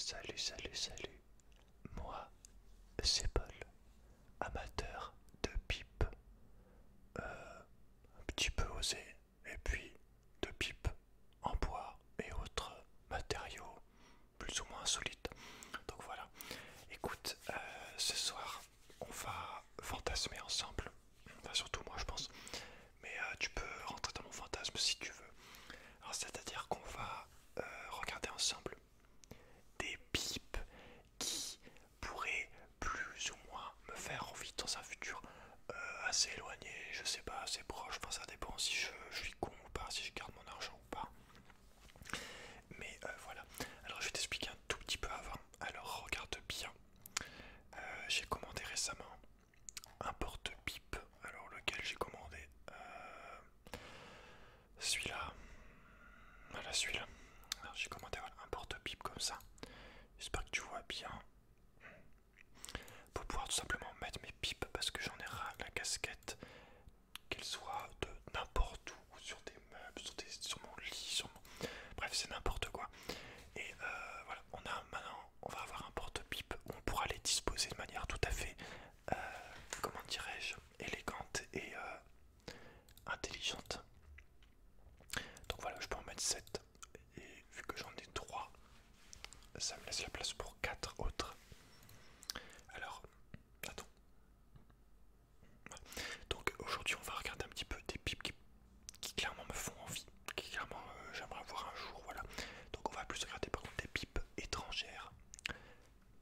Salut, salut, salut. Moi, c'est Paul, amateur de pipe, un petit peu osé, et puis de pipe en bois et autres matériaux plus ou moins insolites. Donc voilà. Écoute, ce soir, on va fantasmer ensemble. Enfin, surtout moi, je pense. Mais tu peux rentrer dans mon fantasme si tu veux. Alors, c'est-à-dire qu'on va regarder ensemble des pipes qui pourraient plus ou moins me faire envie dans un futur assez éloigné, je sais pas, assez proche, enfin ça dépend si je suis con ou pas, si je garde mon argent ou pas. Mais voilà, alors je vais t'expliquer un tout petit peu avant, alors regarde bien. J'ai commandé récemment un porte-pipe, alors lequel j'ai commandé celui-là, voilà celui-là. Alors j'ai commandé voilà, un porte-pipe comme ça, j'espère que tu vois bien. Pour pouvoir tout simplement mettre mes pipes parce que j'en ai ras la casquette, qu'elle soit de n'importe où, sur des meubles, sur mon lit, bref c'est n'importe quoi. Et voilà, maintenant on va avoir un porte-pipe où on pourra les disposer de manière tout à fait, comment dirais-je, élégante et intelligente. Donc voilà, je peux en mettre 7 et vu que j'en ai 3, ça me laisse la place pour 4 autres. Alors, attends. Donc aujourd'hui on va regarder un petit peu des pipes qui clairement me font envie, qui clairement j'aimerais voir un jour, voilà. Donc on va plus regarder par contre des pipes étrangères,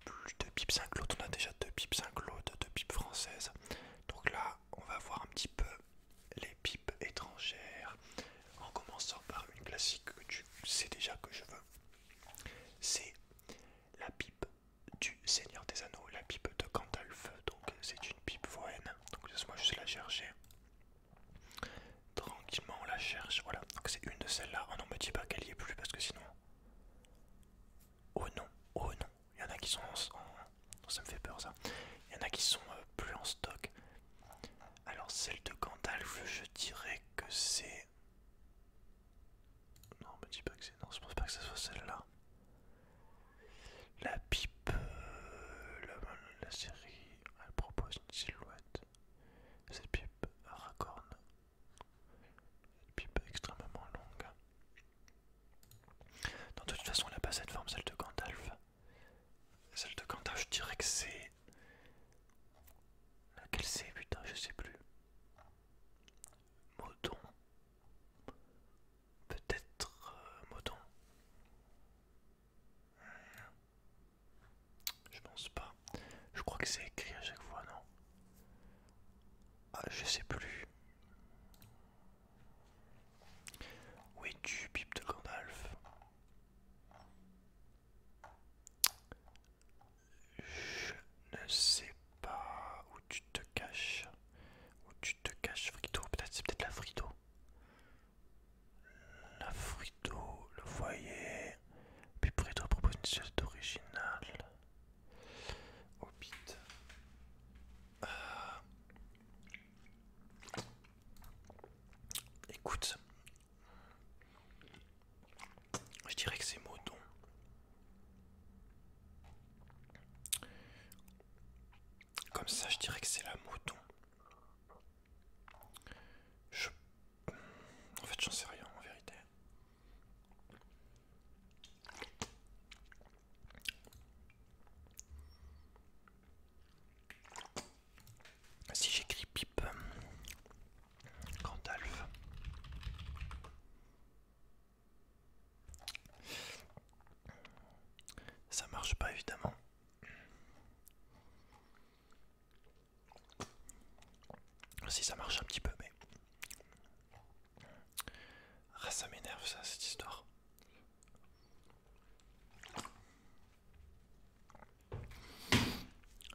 plus de pipes Saint-Claude, on a déjà 2 pipes Saint-Claude, 2 pipes françaises. Donc là on va voir un petit peu les pipes étrangères, en commençant par une classique que tu sais déjà que je veux. C'est la pipe du Seigneur des Anneaux, la pipe de Gandalf. Donc c'est une pipe voine, donc laisse-moi juste la chercher. Tranquillement on la cherche, voilà, donc c'est une de celles-là. Oh non, me dis pas qu'elle y est plus parce que sinon... Oh non, oh non, il y en a qui sont ça me fait peur ça. Il y en a qui sont plus en stock. Alors celle de Gandalf, je dirais que c'est... Non, me dis pas que c'est... Non, je pense pas que ce soit celle-là. La pipe... la série, elle propose une silhouette. Cette pipe Aragorn. Une pipe extrêmement longue. Non, de toute façon, elle n'a pas cette forme, celle de Gandalf. Celle de Gandalf, je dirais que c'est... Laquelle c'est, putain, je sais plus. Modon. Peut-être Modon. Je pense pas. Je crois que c'est écrit à chaque fois, non? Ah, je sais plus. Où es-tu, pipe de Gandalf? Je ne sais pas où tu te caches. Où tu te caches, Frito? Peut-être c'est peut-être la Frito. La Frito, le foyer. Puis Frito propose une suite originale. Hobbit. Écoute, je dirais que c'est Modon. Comme ça, je dirais que c'est la Modon. Je... En fait, j'en sais rien en vérité. Si j'écris pipe Gandalf, ça marche pas évidemment. Si ça marche un petit peu, mais ah, ça m'énerve ça, cette histoire.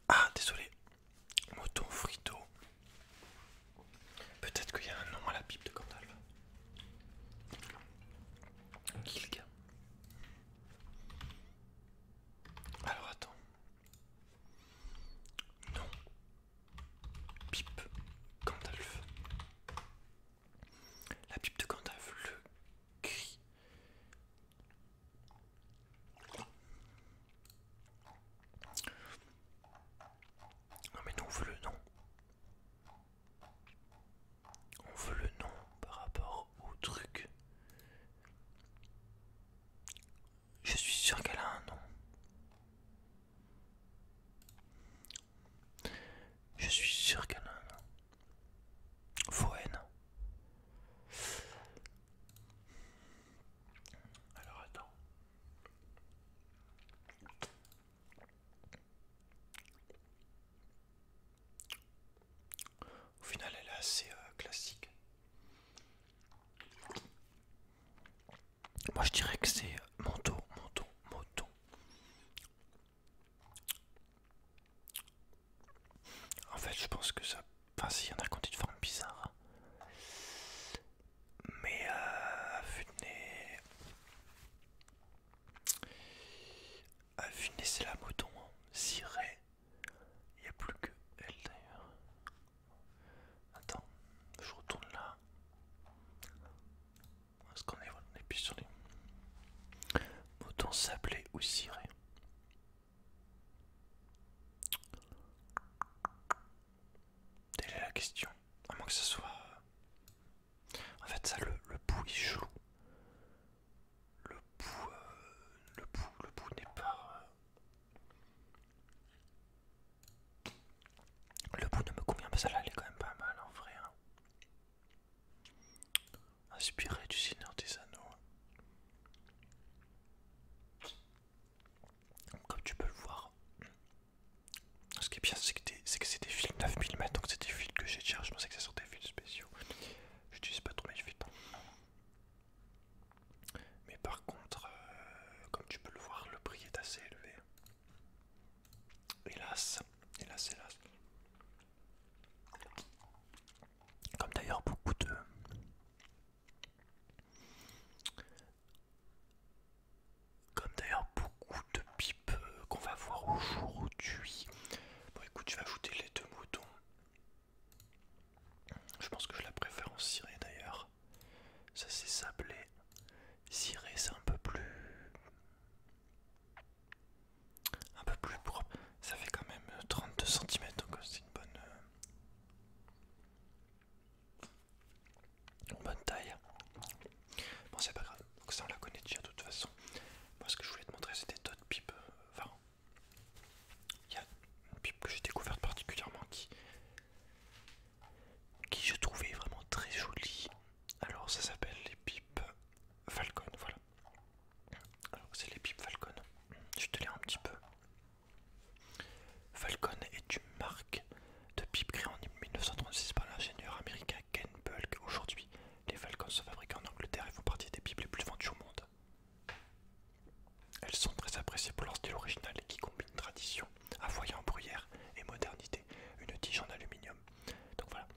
Ah, désolé. Moton Frito. Peut-être qu'il y a un nom à la pipe de Gandalf. Gilg. Alors attends. Non. Pipe Gandalf. La pipe de Gandalf, le cri pense que ça... Enfin si, il y en a qui ont une forme bizarre. Mais à vue de nez... À vue de nez c'est la mouton. Ciré. Il n'y a plus que elle d'ailleurs. Attends, je retourne là. Est-ce qu'on est plus sur les moutons sablés ou cirés? Telle est la question. À moins que ce soit... En fait ça le bout est chelou. Le bout n'est pas... Le bout ne me convient pas, celle-là elle est quand même pas mal en vrai. Hein. Inspiré du Seigneur des Anneaux. Comme tu peux le voir. Ce qui est bien c'est que c'est des fils 9 mm, donc c'est des fils que j'ai déjà. Je pensais que ça sont des fils spéciaux. J'utilise pas trop mes fils. Mais par contre, comme tu peux le voir, le prix est assez élevé. Hélas, hélas, hélas. Comme d'ailleurs beaucoup de... Comme d'ailleurs beaucoup de pipes qu'on va voir au jour d'aujourd'hui. Bon écoute, je vais ajouter les deux moutons. Je pense que je la préfère en ciré d'ailleurs. Ça c'est sablé. Ciré c'est un peu plus... propre. Ça fait quand même 32 cm, donc c'est une bonne taille. Bon c'est pas grave, donc ça on la connaît déjà de toute façon. Moi ce que je voulais te montrer c'était d'autres pipes. Enfin, il y a une pipe que j'ai découverte particulièrement qui je trouvais vraiment très jolie. Alors ça s'appelle les pipes Falcon, voilà. Alors c'est les pipes Falcon. Je te lis un petit peu. Falcon est une marque de pipe créée en 1936 par l'ingénieur américain Ken Bulk. Aujourd'hui, les Falcons sont fabriqués en Angleterre et font partie des pipes les plus vendues au monde. Elles sont très appréciées pour leur style original et qui combine tradition, un foyer en bruyère et modernité, une tige en aluminium. Donc voilà,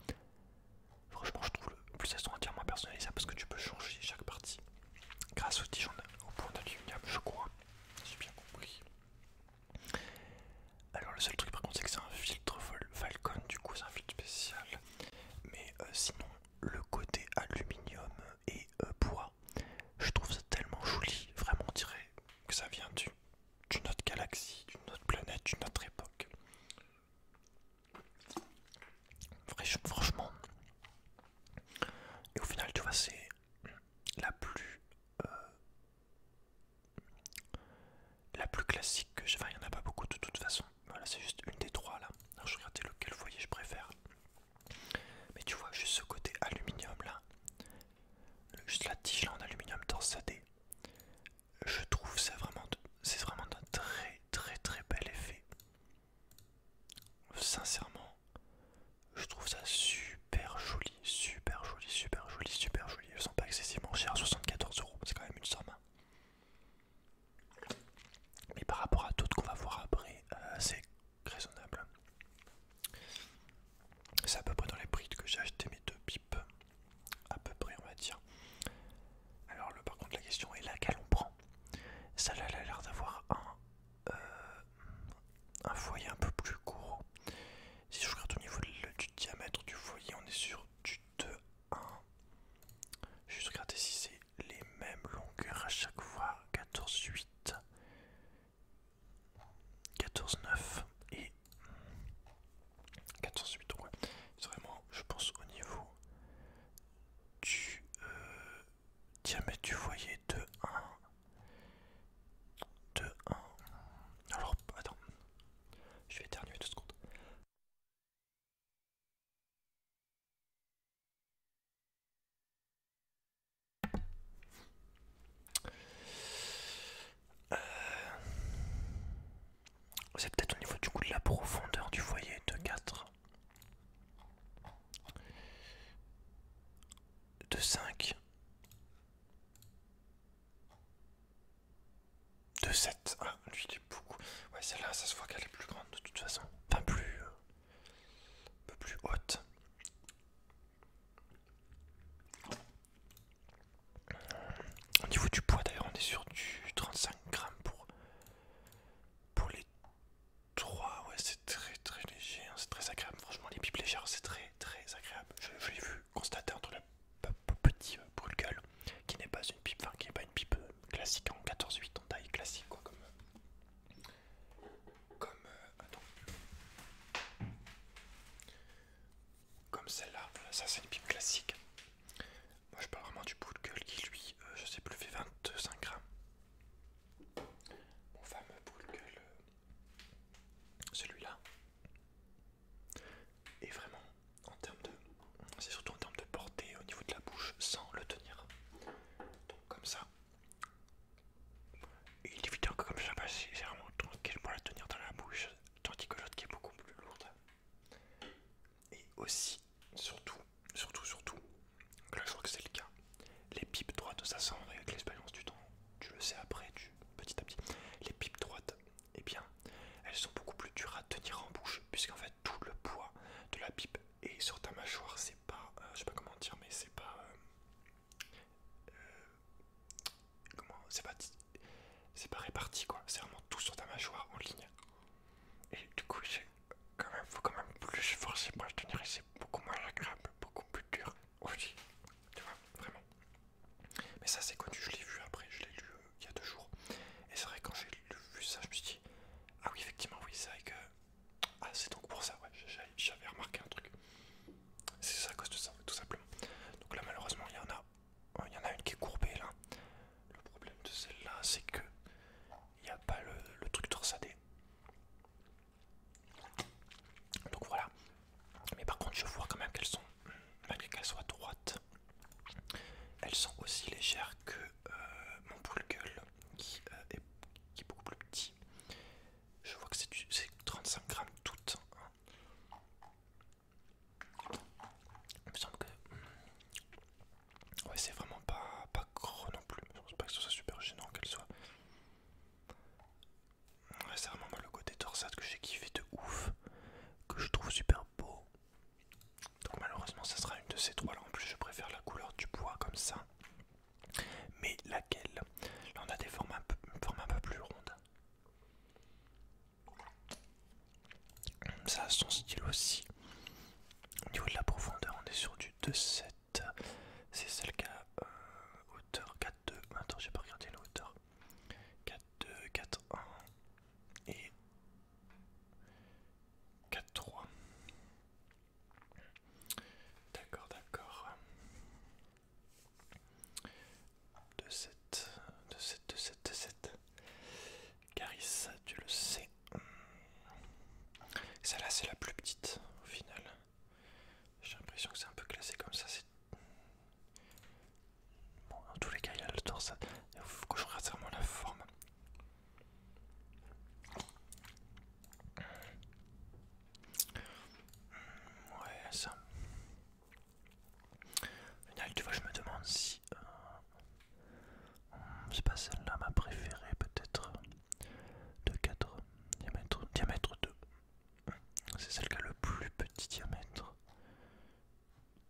franchement je trouve le plus elles sont entièrement personnalisables parce que tu peux changer chaque partie grâce aux tiges au bout en aluminium, je crois, j'ai bien compris. Alors le seul truc par contre c'est que c'est un filtre Falcon, du coup c'est un filtre spécial. Mais sinon le côté aluminium et bois, je trouve ça tellement joli. Vraiment on dirait que ça vient d'une autre galaxie, d'une autre planète, d'une autre époque. Franchement. Et au final tu vois c'est la plus... la plus classique que j'ai. Enfin il n'y en a pas beaucoup de toute façon. Voilà c'est juste une des trois là. Alors je regardais lequel foyer je préfère. Mais tu vois juste ce côté aluminium là, juste la tige là en aluminium torsadé, je trouve c'est vraiment d'un très très très bel effet. Sincèrement, je trouve ça super joli, super joli, super joli, super joli. Elles sont pas excessivement chères, 74 €, c'est quand même une somme. Mais par rapport à d'autres qu'on va voir après, c'est raisonnable. C'est à peu près dans les prix que j'ai acheté mes deux pipes. À peu près on va dire. Alors par contre la question est laquelle on prend. Celle-là elle a l'air d'avoir un foyer un peu plus court. Si je regarde au niveau du diamètre du foyer, on est sur du 2,1. Je vais juste regarder si c'est les mêmes longueurs à chaque fois. 14,8, 14,9 et 14,8. Ouais. C'est vraiment, je pense, au niveau du diamètre du foyer 2,1. 2,1. Alors, attends, je vais éternuer 2 secondes. C'est peut-être au niveau du coup de la profondeur du foyer de 4, de 5, de 7. Ah, lui il est beaucoup. Ouais, celle-là, ça se voit qu'elle est plus grande de toute façon. Enfin, un peu plus ça c'est une pipe classique. Moi je parle vraiment du Pool Girl qui lui, je sais plus, fait 25 grammes. Mon fameux Pool Girl, celui-là. Et vraiment, en termes de... c'est surtout en termes de portée au niveau de la bouche sans le tenir. Donc comme ça. Et il est évident que comme ça, bah, c'est vraiment tranquille pour la tenir dans la bouche. Tandis que l'autre qui est beaucoup plus lourde. Et aussi, surtout, que là je crois que c'est le cas. Les pipes droites, ça sent avec l'expérience du temps. Tu le sais après, petit à petit. Les pipes droites, eh bien, elles sont beaucoup plus dures à tenir en bouche. Puisqu'en fait, tout le poids de la pipe est sur ta mâchoire. C'est pas, je sais pas comment dire, mais c'est pas... comment... c'est pas réparti quoi. C'est vraiment tout sur ta mâchoire en ligne. Et du coup, faut quand même plus se forcer pour le tenir. Et c'est beaucoup moins agréable, beaucoup plus dur aussi. Tu vois, vraiment. Mais ça, c'est connu, je l'ai vu après, je l'ai lu il y a 2 jours. Et c'est vrai, quand j'ai vu ça, je me suis dit, ah oui, effectivement, oui, c'est vrai que. Ah, c'est donc pour ça, ouais, j'avais remarqué un truc. C'est ça à cause de ça, tout simplement. Donc là, malheureusement, il y en a une qui est courbée là. Le problème de celle-là, c'est que il n'y a pas le truc torsadé. Donc voilà. Mais par contre, je vois quand même qu'elles sont, malgré qu'elles soient droites, elles sont aussi légères que mon Pool Girl qui est beaucoup plus petit. Je vois que c'est 35 grammes toutes. Il me semble que ouais, c'est vraiment pas gros non plus. Je pense pas que ce soit super gênant qu'elle soit. Ouais, c'est vraiment moi le côté torsade que j'ai kiffé de ouf, que je trouve super beau. Donc malheureusement ça sera une de ces trois là. En plus je préfère la couleur du bois comme ça. Mais laquelle? Là on a des formes un peu plus rondes. Ça a son style aussi. Au niveau de la profondeur on est sur du 2,7. C'est celle qui a hauteur 4,2. Attends, j'ai pas regardé la hauteur. 4,2, 4,1 et 4,3. D'accord, d'accord. 2,7, 2,7, 2,7, 2,7. Carissa, tu le sais. Celle-là, c'est la plus petite au final. J'ai l'impression que c'est un peu classé comme ça. Bon, dans tous les cas, il y a le torsade. Il faut que je regarde vraiment la forme. Ouais, ça. Au final, tu vois, je me demande si. C'est pas celle-là ma préférée, peut-être. De 4 diamètre 2. C'est celle qui a le plus petit diamètre.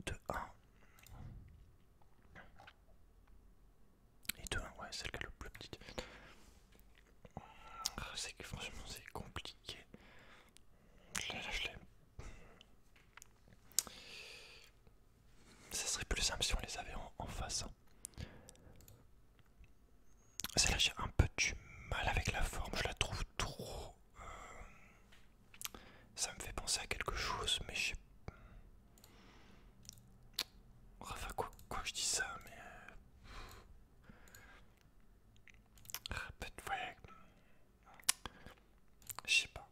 De 1. Et de 1, ouais, celle qui a le plus petit. C'est que franchement, c'est compliqué. Je l'ai. Ça serait plus simple si on les avait en face. Celle-là, j'ai un peu du mal avec la forme. Je la trouve trop. Ça me fait penser à quelque chose, mais je sais. Enfin, quoi que je dis ça, mais. Peut-être, ouais. Je sais pas.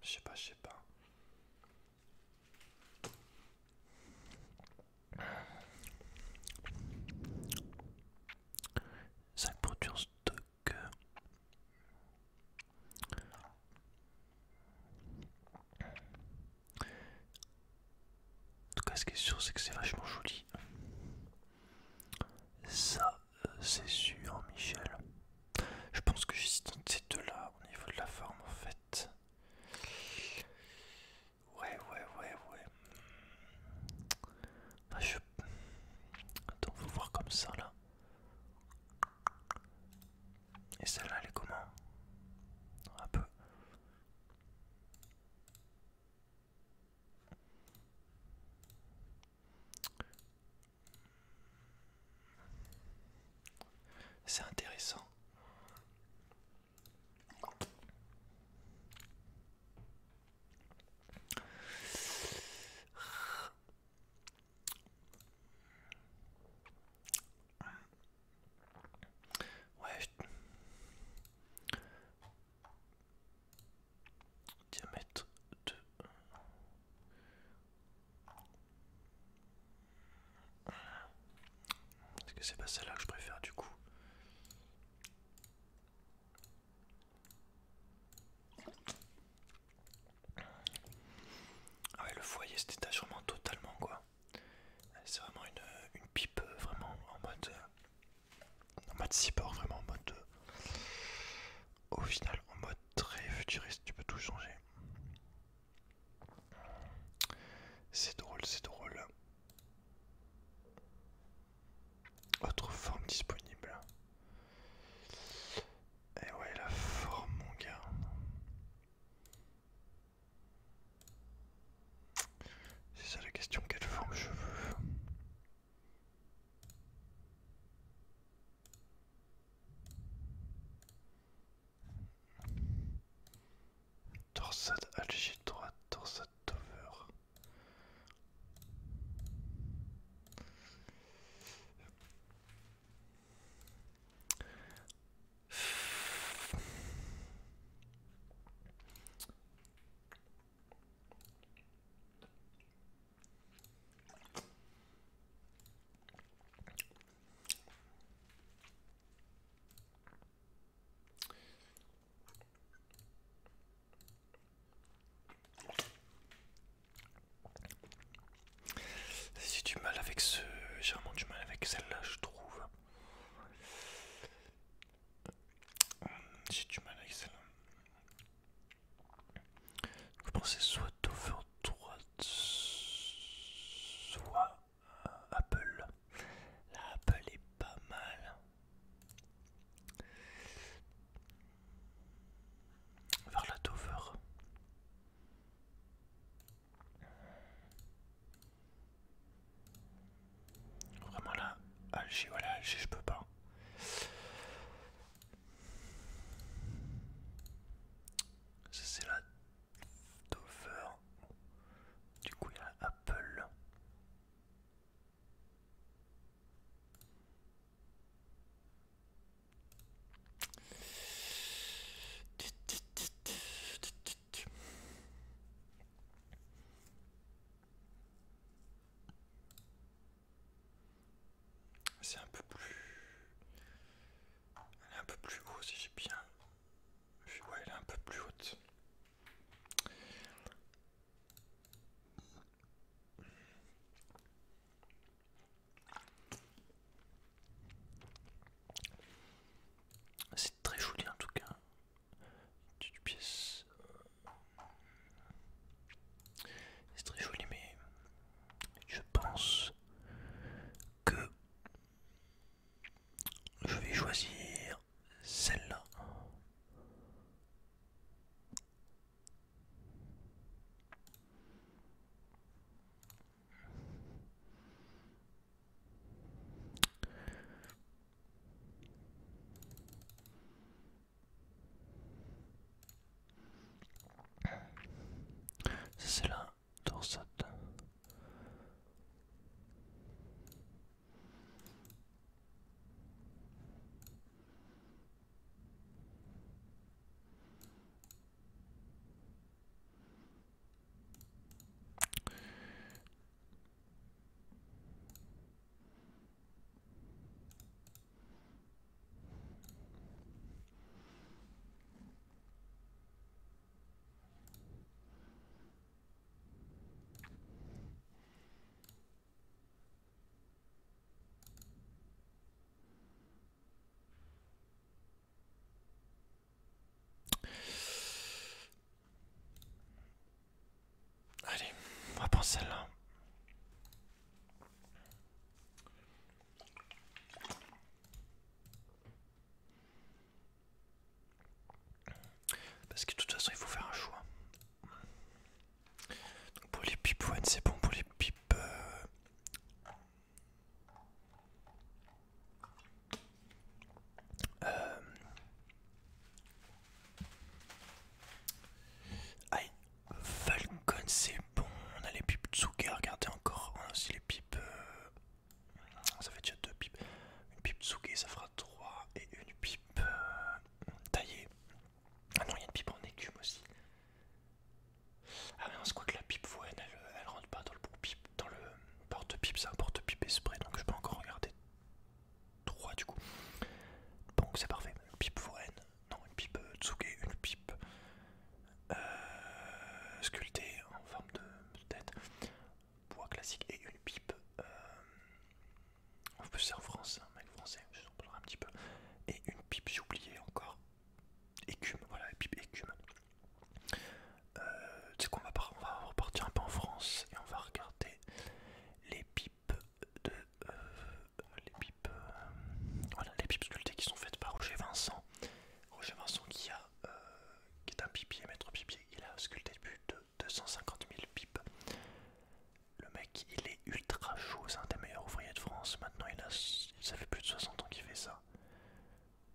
5 produits en stock. En tout cas, ce qui est sûr, c'est que c'est vachement joli. Ça, c'est sûr, Michel. Je pense que j'hésite entre ces deux-là au niveau de la forme, en fait. Ouais. Enfin, attends, faut voir comme ça, là. Et celle-là, elle est comment? Un peu. C'est intéressant. c'est pas celle-là que je préfère du coup. Ah ouais, le foyer se détache vraiment totalement quoi. C'est vraiment une pipe vraiment en mode cyborg, vraiment en mode au final en mode très futuriste, tu peux tout changer. C'est drôle, c'est drôle. Autre forme disponible. Et ouais, la forme, mon gars. C'est ça la question, quelle forme je veux. Torsade algide droite, torsade over. J'ai du mal avec j'ai vraiment du mal avec celle-là, je trouve. J'ai du mal avec celle-là. Vous pensez soit over droite, soit Apple. La Apple est pas mal. Vers la Dover. Vraiment là, Alger, voilà, Alger, je peux pas. Ça c'est la Dover. Du coup, il y a Apple. C'est un peu plus. Elle est un peu plus haut si j'ai bien vu. Ouais, elle est un peu plus haute. C'est très joli en tout cas. Une pièce. C'est très joli, mais je pense que je vais choisir celle-là. C'est la dorsade. Allez, on va prendre celle-là. Parce que de toute façon, il faut faire un choix. Donc pour les pipes one, c'est bon. Pour les pipes. Aïe, Falcon, c'est bon. On a les pipes Tsuga. français, je vous en parlerai un petit peu. Et une pipe, j'ai oublié encore. Écume, voilà, la pipe écume. Tu sais qu'on on va repartir un peu en France et on va regarder les pipes de. Les pipes. Voilà, les pipes sculptées qui sont faites par Roger Vincent. Roger Vincent qui est un pipier, maître pipier. Il a sculpté plus de 250 000 pipes. Le mec, il est ultra chaud, c'est un des meilleurs ouvriers de France. Maintenant, ça fait plus de 60 ans qu'il fait ça.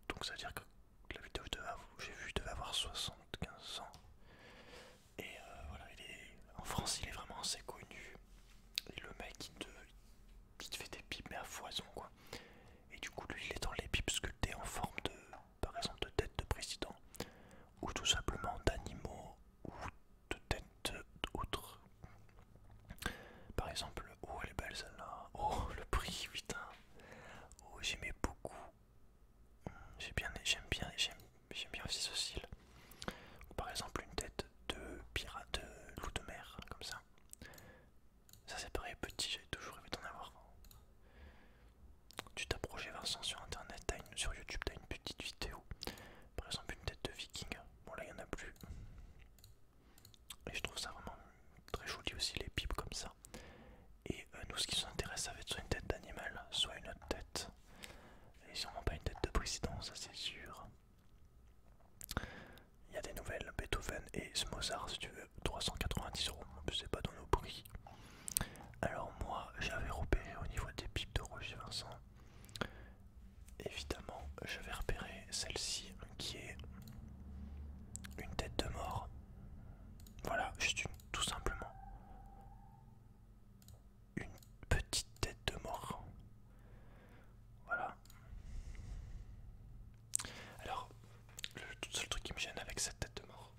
Donc ça veut dire que la vidéo que j'ai vu devait avoir 75 ans. Et voilà, en France, il est vraiment assez connu. Et le mec, il te fait des pipes mais à foison quoi. Et du coup, lui, il est dans les pipes sculptées en forme de, par exemple, de tête de président. Ou tout simplement d'animaux ou de têtes d'autres. Par exemple, oh elle est belle celle-là. Oh le prix, putain. Oh j'aimais beaucoup. J'aime bien aussi ce style. Ou par exemple une tête de pirate, de loup de mer, comme ça. Ça c'est pareil petit, j'ai toujours rêvé d'en avoir. Tu tapes Roger Vincent sur internet, sur YouTube, t'as une petite vidéo. Par exemple une tête de viking. Bon là il n'y en a plus. Et je trouve ça vraiment très joli aussi les pipes comme ça. Et nous ce qui nous intéresse ça va être soit une tête d'animal, soit une autre tête. Et sûrement pas une tête de président, ça c'est sûr. Il y a des nouvelles, Beethoven et Mozart si tu veux, 390 €, en plus c'est pas dans nos prix. Alors moi j'avais repéré au niveau des pipes de Roger Vincent. Évidemment j'avais repéré celle-ci qui est une tête de mort. Voilà, juste tout simplement une petite tête de mort. Voilà. Alors, le seul truc qui me gêne avec cette tête de mort,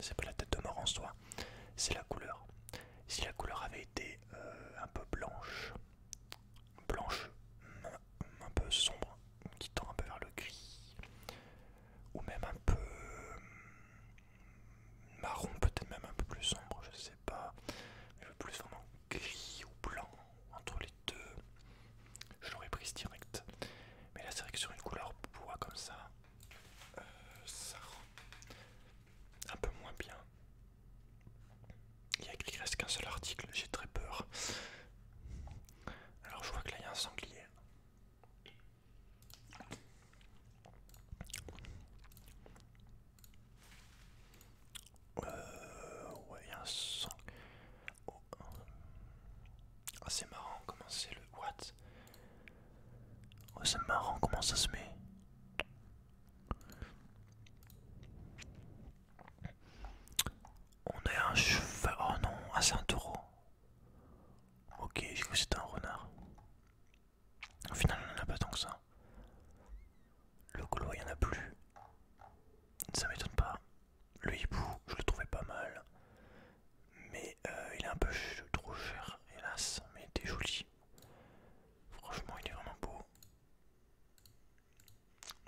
c'est pas la tête de mort en soi, c'est la couleur. Si la couleur avait été un peu blanche, un peu sombre, qui tend un peu vers le gris, ou même un peu marron, peut-être même un peu plus sombre, je sais pas, mais le plus vraiment gris ou blanc, entre les deux, je l'aurais prise direct. Mais là c'est vrai que sur une couleur bois comme ça, ça rend un peu moins bien. Il y a écrit qu'il reste qu'un seul article, j'ai très peur. Alors je vois que là il y a un sanglier. Ouais, il y a un sang. Oh. Ah, c'est marrant comment c'est le what. Oh, c'est marrant comment ça se met. On a un cheval. Oh non, ah c'est un taureau. Ok, j'ai cru que c'était un renard. Au final, on en a pas tant que ça. Le gaulois, il y en a plus. Ça m'étonne pas. Le hibou, je le trouvais pas mal. Mais il est un peu trop cher, hélas. Mais il était joli. Franchement, il est vraiment beau.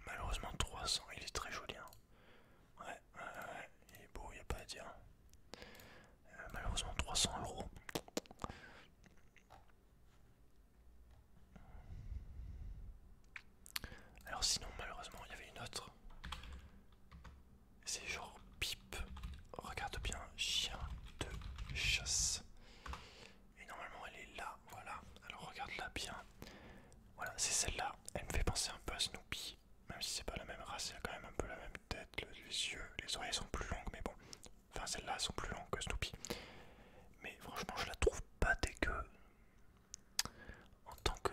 Malheureusement, 300, il est très joli. Hein. Ouais, il est beau, il n'y a pas à dire. Malheureusement, 300 €. Alors sinon malheureusement il y avait une autre. C'est genre pipe. Regarde bien, chien de chasse. Et normalement elle est là, voilà. Alors regarde-la bien. Voilà, c'est celle-là. Elle me fait penser un peu à Snoopy. Même si c'est pas la même race, elle a quand même un peu la même tête, les yeux, les oreilles sont plus longues, mais bon. Enfin celles-là sont plus longues que Snoopy. Mais franchement je la trouve pas dégueu. En tant que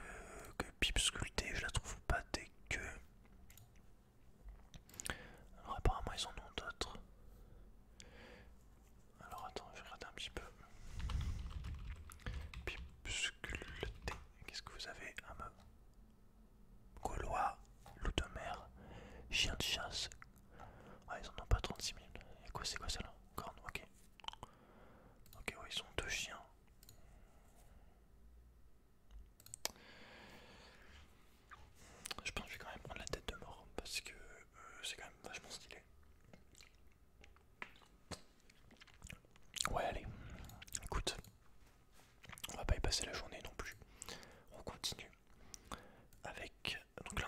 pipe sculptée, je la trouve pas dégueu. Alors apparemment ils en ont d'autres. Alors attends, je vais regarder un petit peu. Pipe sculptée. Qu'est-ce que vous avez à me... Gaulois, loup de mer, chien de chasse. Ah ils en ont pas 36 000. Et quoi c'est quoi ça là? Corne, ok. Ok ouais ils sont deux chiens. Je pense que je vais quand même prendre la tête de mort parce que c'est quand même vachement stylé. Ouais allez, écoute, on va pas y passer la journée non plus. On continue avec, donc là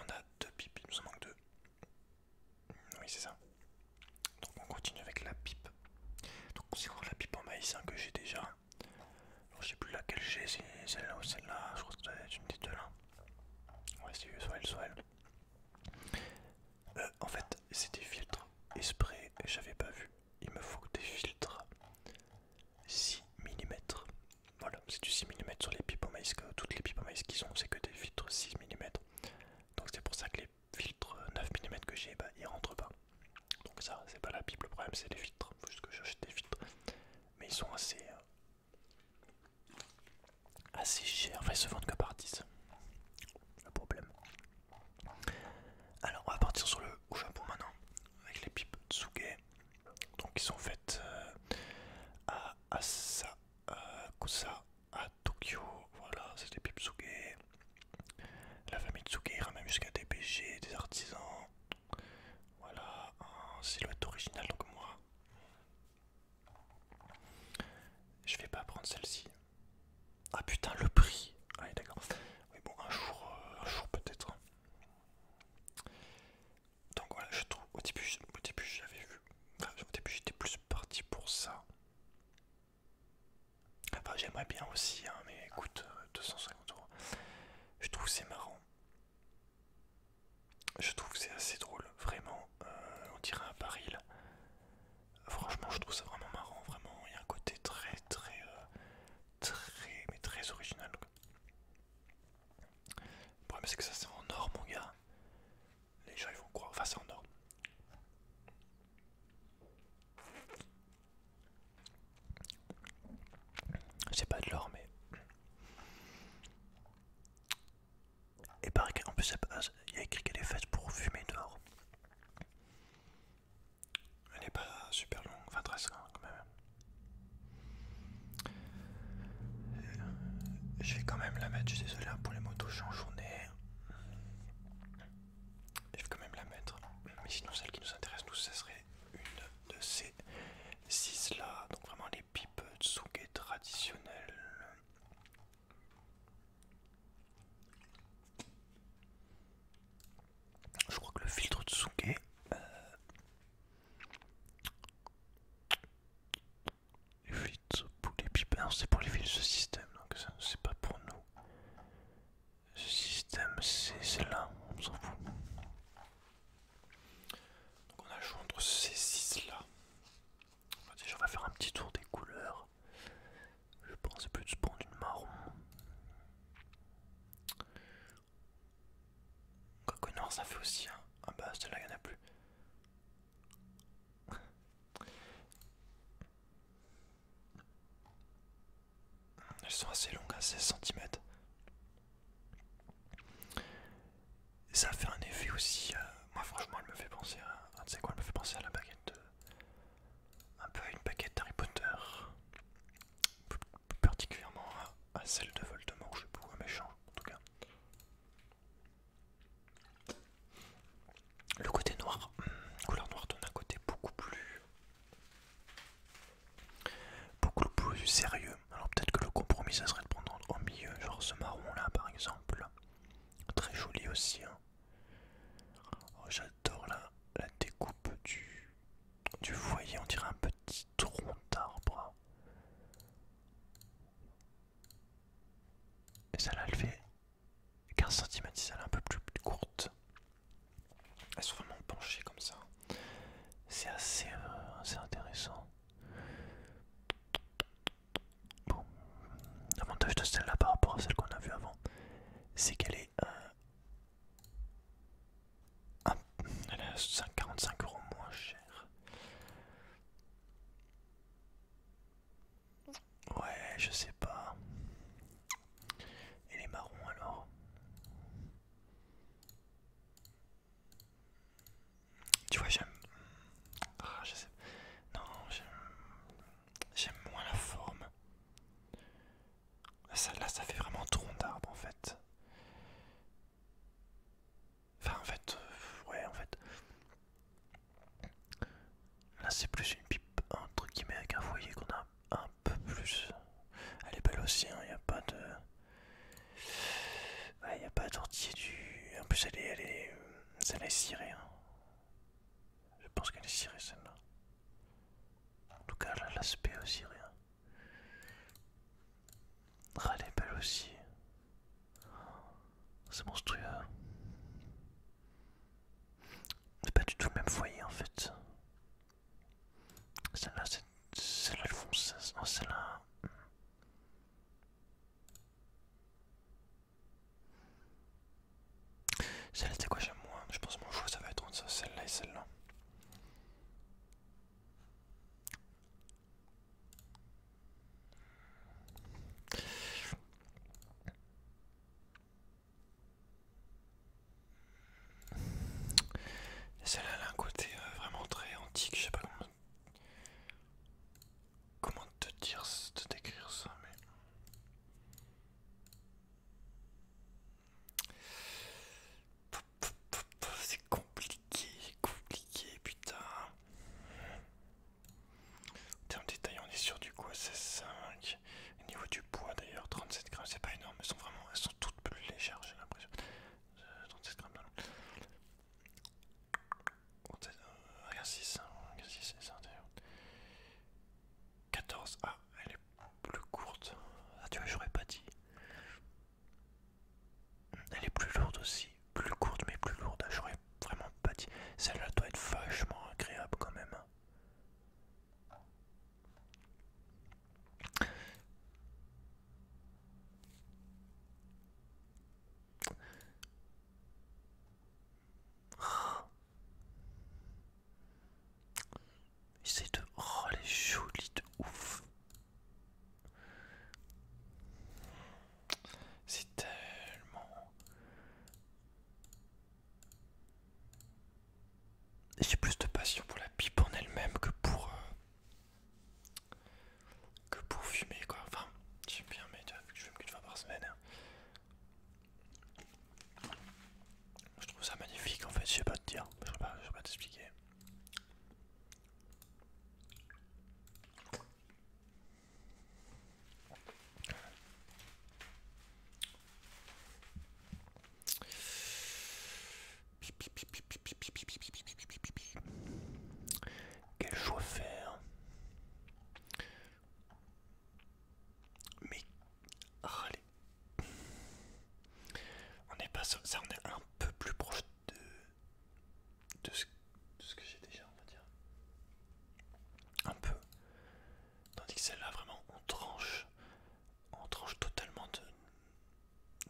maïs hein, que j'ai déjà. Alors, je sais plus laquelle j'ai, c'est celle-là ou celle-là. Je crois que ça doit être une des deux là. Ouais, c'est soit elle. En fait, c'est des filtres esprit, j'avais pas vu. Il me faut des filtres 6 mm. Voilà, c'est du 6 mm sur les pipes en maïs. Toutes les pipes en maïs qu'ils ont, c'est que des filtres 6 mm. Donc c'est pour ça que les filtres 9 mm que j'ai, bah ils rentrent pas. Donc ça, c'est pas la pipe, le problème c'est les filtres. Faut juste que j'achète des filtres. Mais ils sont assez chers. Enfin, ils se vendent que par 10. Le problème. Alors, on va partir sur le au Japon maintenant. Avec les pipes Tsuge. Donc, ils sont faites à Asa, Kusa, à Tokyo. Voilà, c'est des pipes Tsuge. La famille Tsuge ira même jusqu'à des BG, des artisans. Voilà, un silhouette originale. Donc, moi, je vais pas prendre celle-ci. Ah putain, le prix. Ah oui, d'accord. Oui, bon, un jour peut-être. Donc voilà, je trouve au début j'avais vu. Enfin, au début j'étais plus parti pour ça. Enfin, j'aimerais bien aussi, hein, mais écoute, 250 €. Je trouve que c'est marrant. Je trouve que c'est assez drôle, vraiment. On dirait un baril. Franchement, je trouve ça vraiment marrant. Vraiment, il y a un côté mais très original. Le problème, c'est que ça, c'est en or, mon gars. Les gens, ils vont croire. Enfin, c'est en or. C'est pas de l'or, mais. Et pareil, en plus, il y a écrit qu'elle est faite pour fumer dehors. Elle n'est pas super longue, enfin très quand même. Je vais quand même la mettre, je suis désolé pour les motos, je suis en journée. Je vais quand même la mettre. Mais sinon, celle qui nous intéresse, nous, ça serait une de ces 6 là. Donc, vraiment les pipes Tsuge traditionnelles. Je crois que le filtre Tsuge. Les filtres pour les pipes. Non, c'est pour les filtres de système. Donc, ça, c'est pas pour nous. Ce système, c'est celle-là, on s'en fout. Donc on a le choix entre ces 6 là. Déjà on va faire un petit tour des couleurs. Je pense plus pour une marron. Quoique noir ça fait aussi un. Ah bah celle-là il n'y en a plus. Elles sont assez longues, à 16 cm. Ça fait un effet aussi. Moi franchement elle me fait penser à. Tu sais quoi, elle me fait penser à la baguette. Un peu à une baguette d'Harry Potter. Plus particulièrement à celle de Voldemort, je sais pas, un méchant en tout cas. Le côté noir, couleur noire donne un côté beaucoup plus sérieux. Alors peut-être que le compromis ça serait de prendre au milieu, genre ce marron là par exemple. Très joli aussi. Hein. Oh, j'adore la découpe du foyer, on dirait un petit tronc d'arbre. Et celle-là elle fait 15 cm, si elle est un peu plus courte. Elles sont vraiment penchées comme ça. C'est assez intéressant. Bon, l'avantage de celle-là par rapport à celle qu'on a vue avant, c'est qu'elle est elle est à 45 € moins chère. Ouais, je sais pas. Et les marrons alors? Tu vois, j'aime. Ah, je sais. Non, j'aime moins la forme. Là, ça fait vraiment tronc d'arbre en fait. Enfin, en fait, ouais, en fait. Là, c'est plus une pipe, entre guillemets, avec un foyer qu'on a un peu plus. Elle est belle aussi, hein, y a pas de. Ouais, y a pas d'ortier du. En plus, celle-là est cirée. Hein. Je pense qu'elle est cirée celle-là. En tout cas, là, l'aspect aussi rien. Ah, elle est belle aussi. C'est monstrueux. C'est pas du tout le même foyer en fait. Celle-là, celle-là, elles font ça. Non, celle-là. Celle-là, c'est quoi j'aime moins? Je pense que mon choix ça va être entre celle-là et celle-là. Celle-là, elle a un côté vraiment très antique. Je sais pas comment te dire, te décrire ça, mais. C'est compliqué, putain. En termes de détail, on est sur du quoi? 16,5. Au niveau du poids d'ailleurs, 37 grammes, c'est pas énorme. Elles sont toutes plus légères, j'ai l'impression. 37 grammes, non. Regarde 6, regarde 6, c'est ça d'ailleurs. 14, ah, elle est plus courte. Ah, tu vois, j'aurais pas dit. Elle est plus lourde aussi. Plus courte, mais plus lourde. J'aurais vraiment pas dit. Celle-là doit être vachement agréable quand même. Essaye de. Oh, elle est jolie de ouf. C'est tellement. J'ai plus de passion pour la pipe en elle-même que pour fumer quoi. Enfin, j'aime bien, mais vu que je fume qu'une fois par semaine. Je trouve ça magnifique en fait, je sais pas te dire, je sais pas t'expliquer. Quel choix faire? Mais allez, on est pas ça, on est un peu plus proche de ce que j'ai déjà, on va dire. Un peu. Tandis que celle-là, vraiment, on tranche totalement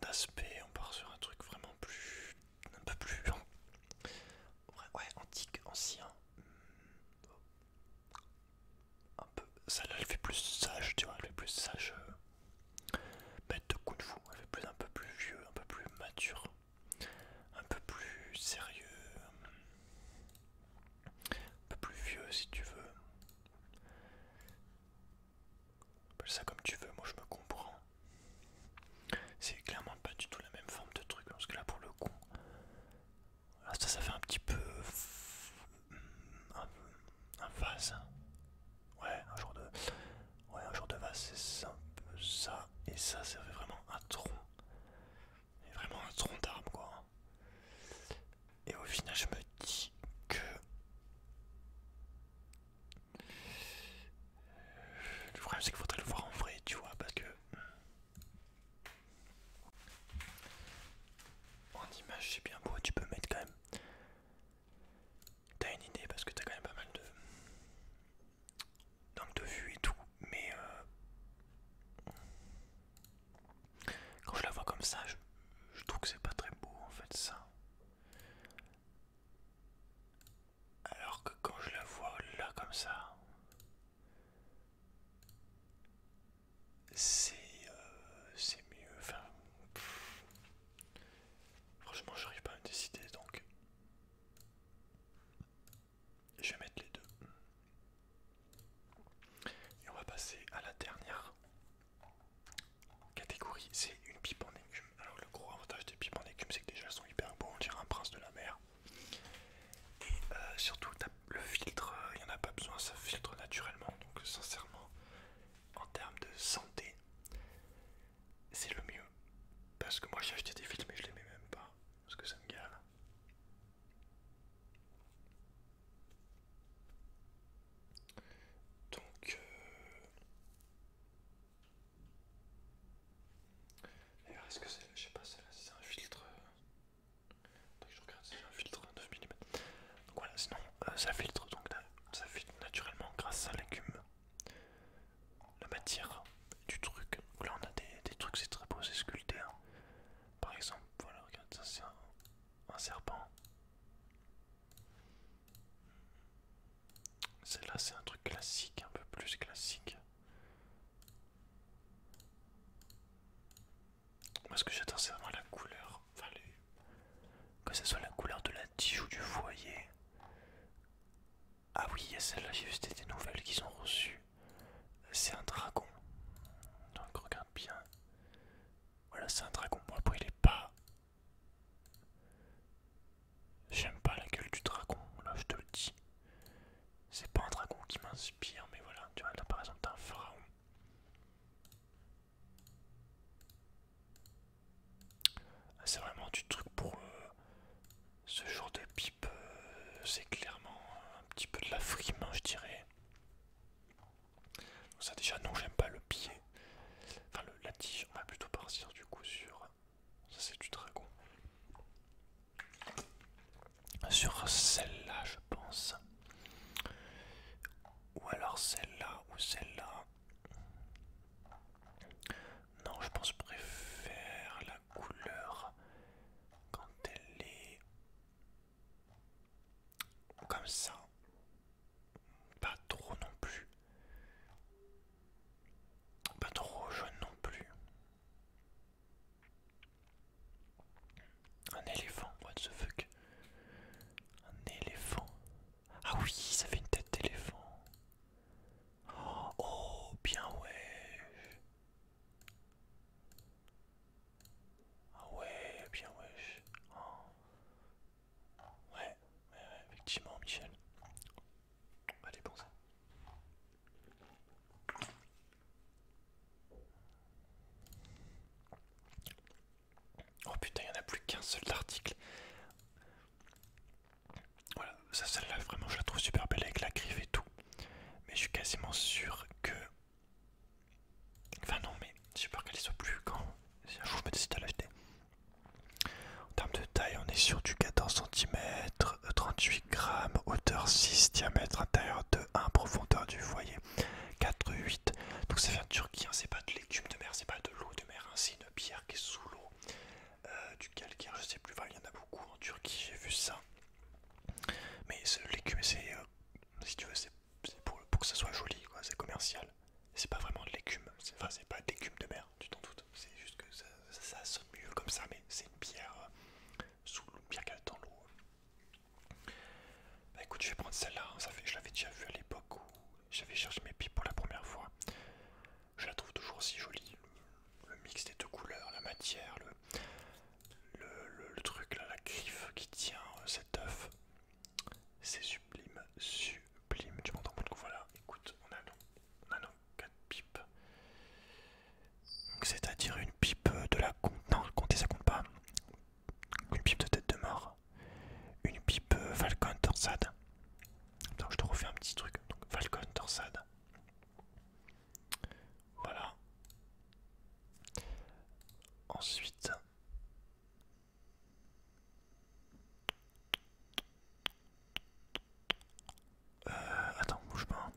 d'aspect, on part sur un truc vraiment plus, un peu plus, ouais, antique, ancien, un peu. Celle-là, elle fait plus sage, tu vois, elle fait plus sage, bête de kung fu, elle fait plus un peu plus vieux, un peu plus mature, un peu plus sérieux, un peu plus vieux si tu veux. Appelle ça comme tu veux, moi je me comprends. C'est clairement pas du tout la même forme de truc, parce que là pour le coup, là, ça fait un petit peu un vase. Ouais, un genre de vase, c'est un peu ça. Et ça fait vraiment un tronc. Et vraiment un tronc d'arbre quoi. Et au final je me dis que le problème c'est qu'il faudrait le voir en vrai, tu vois, parce que en image c'est bien beau, tu peux mettre quand même. T'as une idée parce que t'as quand même pas mal d'angle de vue et tout, mais quand je la vois comme ça, je trouve que c'est pas très beau en fait ça. Alors que quand je la vois là comme ça, c'est mieux. Enfin, franchement, j'arrive pas à me décider donc je vais mettre les deux. Et on va passer à la dernière catégorie, c'est une pipe en écume. Alors le gros avantage des pipes en écume, c'est que déjà elles sont hyper beaux, on dirait un prince de la mer. Et surtout le filtre, il n'y en a pas besoin, ça filtre naturellement. Donc sincèrement, en termes de santé, c'est le mieux. Parce que moi j'ai acheté des filtres mais je les mets même pas, parce que ça me gale. Donc Est-ce que c'est, je sais pas, c'est un filtre. Attends que je regarde, c'est un filtre 9 mm. Donc voilà, sinon ça filtre, donc ça filtre naturellement grâce à l'écume, la matière du truc. Là on a des trucs, c'est très beau, c'est sculpté. Hein. Par exemple, voilà, regarde, ça c'est un serpent. Celle-là c'est un truc classique, un peu plus classique. Moi ce que j'adore c'est vraiment la couleur, enfin que ce soit la couleur de la tige ou du foyer. Ah oui, il y a celle-là, j'ai vu c'était des nouvelles qu'ils ont reçues. C'est un dragon. Donc regarde bien. Voilà, c'est un dragon. Bon, après il est pas... J'aime pas la gueule du dragon, là je te le dis. C'est pas un dragon qui m'inspire, mais voilà, tu vois, là par exemple t'as un pharaon. C'est vraiment du truc pour ce genre de pipe. C'est clairement un petit peu de la frime, hein, je dirais. Donc ça déjà, non, j'aime pas le pied. Enfin, la tige, on va plutôt partir du coup sur... Ça c'est du dragon. Sur celle-là, je pense. Ou alors celle-là, ou celle-là. Non, je pense que je préfère la couleur quand elle est comme ça. Pas trop non plus. Pas trop jaune non plus. Un éléphant, what the fuck. Un éléphant. Ah oui, ça fait une tête d'éléphant. Oh, bien ouais. Ah ouais, bien ouais. Oh. Ouais, effectivement, Michel. Allez, bon ça. Oh putain, il n'y en a plus qu'un seul d'article. Voilà, ça celle-là vraiment je la trouve super belle avec la griffe et tout. Mais je suis quasiment sûr que... Enfin non mais j'ai peur qu'elle soit plus grand. Si un jour je me décide à l'acheter. En termes de taille on est sur du 14 cm, 38 grammes, hauteur 6, diamètre intérieur 2, 1, profondeur du foyer 4, 8. Donc ça vient de Turquie, hein, c'est pas de l'écume de mer, c'est pas de l'eau de mer, hein, c'est une pierre qui est sous l'eau. Du calcaire, je sais plus, enfin, il y en a beaucoup en Turquie, j'ai vu ça. Mais l'écume, c'est, si tu veux, c'est pour que ça soit joli, quoi, c'est commercial. C'est pas vraiment de l'écume, enfin, c'est pas de l'écume de mer, tu t'en doutes. C'est juste que ça sonne mieux comme ça, mais c'est une pierre sous l'eau, une pierre qu'elle dans l'eau. Bah écoute, je vais prendre celle-là, hein, je l'avais déjà vue à l'époque où j'avais cherché mes pipes pour la première fois. Je la trouve toujours aussi jolie, le mix des deux couleurs, la matière, le truc là, la griffe qui tient cet œuf. C'est sublime, sublime. Tu m'entends? Donc voilà, écoute, on a nos 4 pipes. C'est-à-dire une pipe de la compte. Non, compter ça compte pas. Une pipe de tête de mort. Une pipe Falcon Torsade. Attends, je te refais un petit truc. Donc, Falcon Torsade. Voilà. Ensuite. Attends, bouge pas.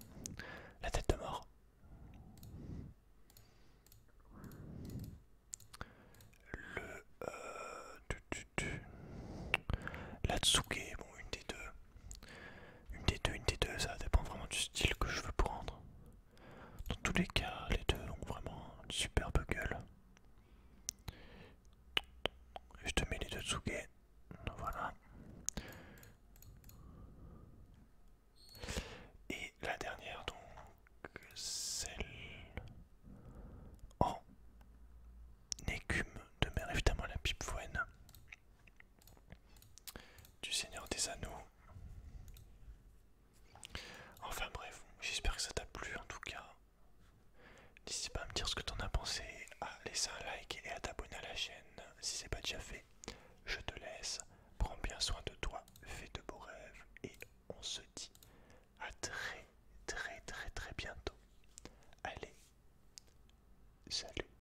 La tête de mort. Le la Tsuke, bon une des deux. Une des deux, ça dépend vraiment du style que je veux prendre. Dans tous les cas, les deux ont vraiment une superbe gueule. Je te mets les deux Tsuke. Voilà. Et la dernière, donc, celle en écume de mer, évidemment la pipe Fouen du Seigneur des Anneaux. Enfin bref, j'espère que ça t'a plu en tout cas. N'hésite pas à me dire ce que t'en as pensé, à laisser un like et à t'abonner à la chaîne si c'est pas déjà fait. Je te laisse, prends bien soin de toi, fais de beaux rêves et on se dit à très bientôt. Allez, salut.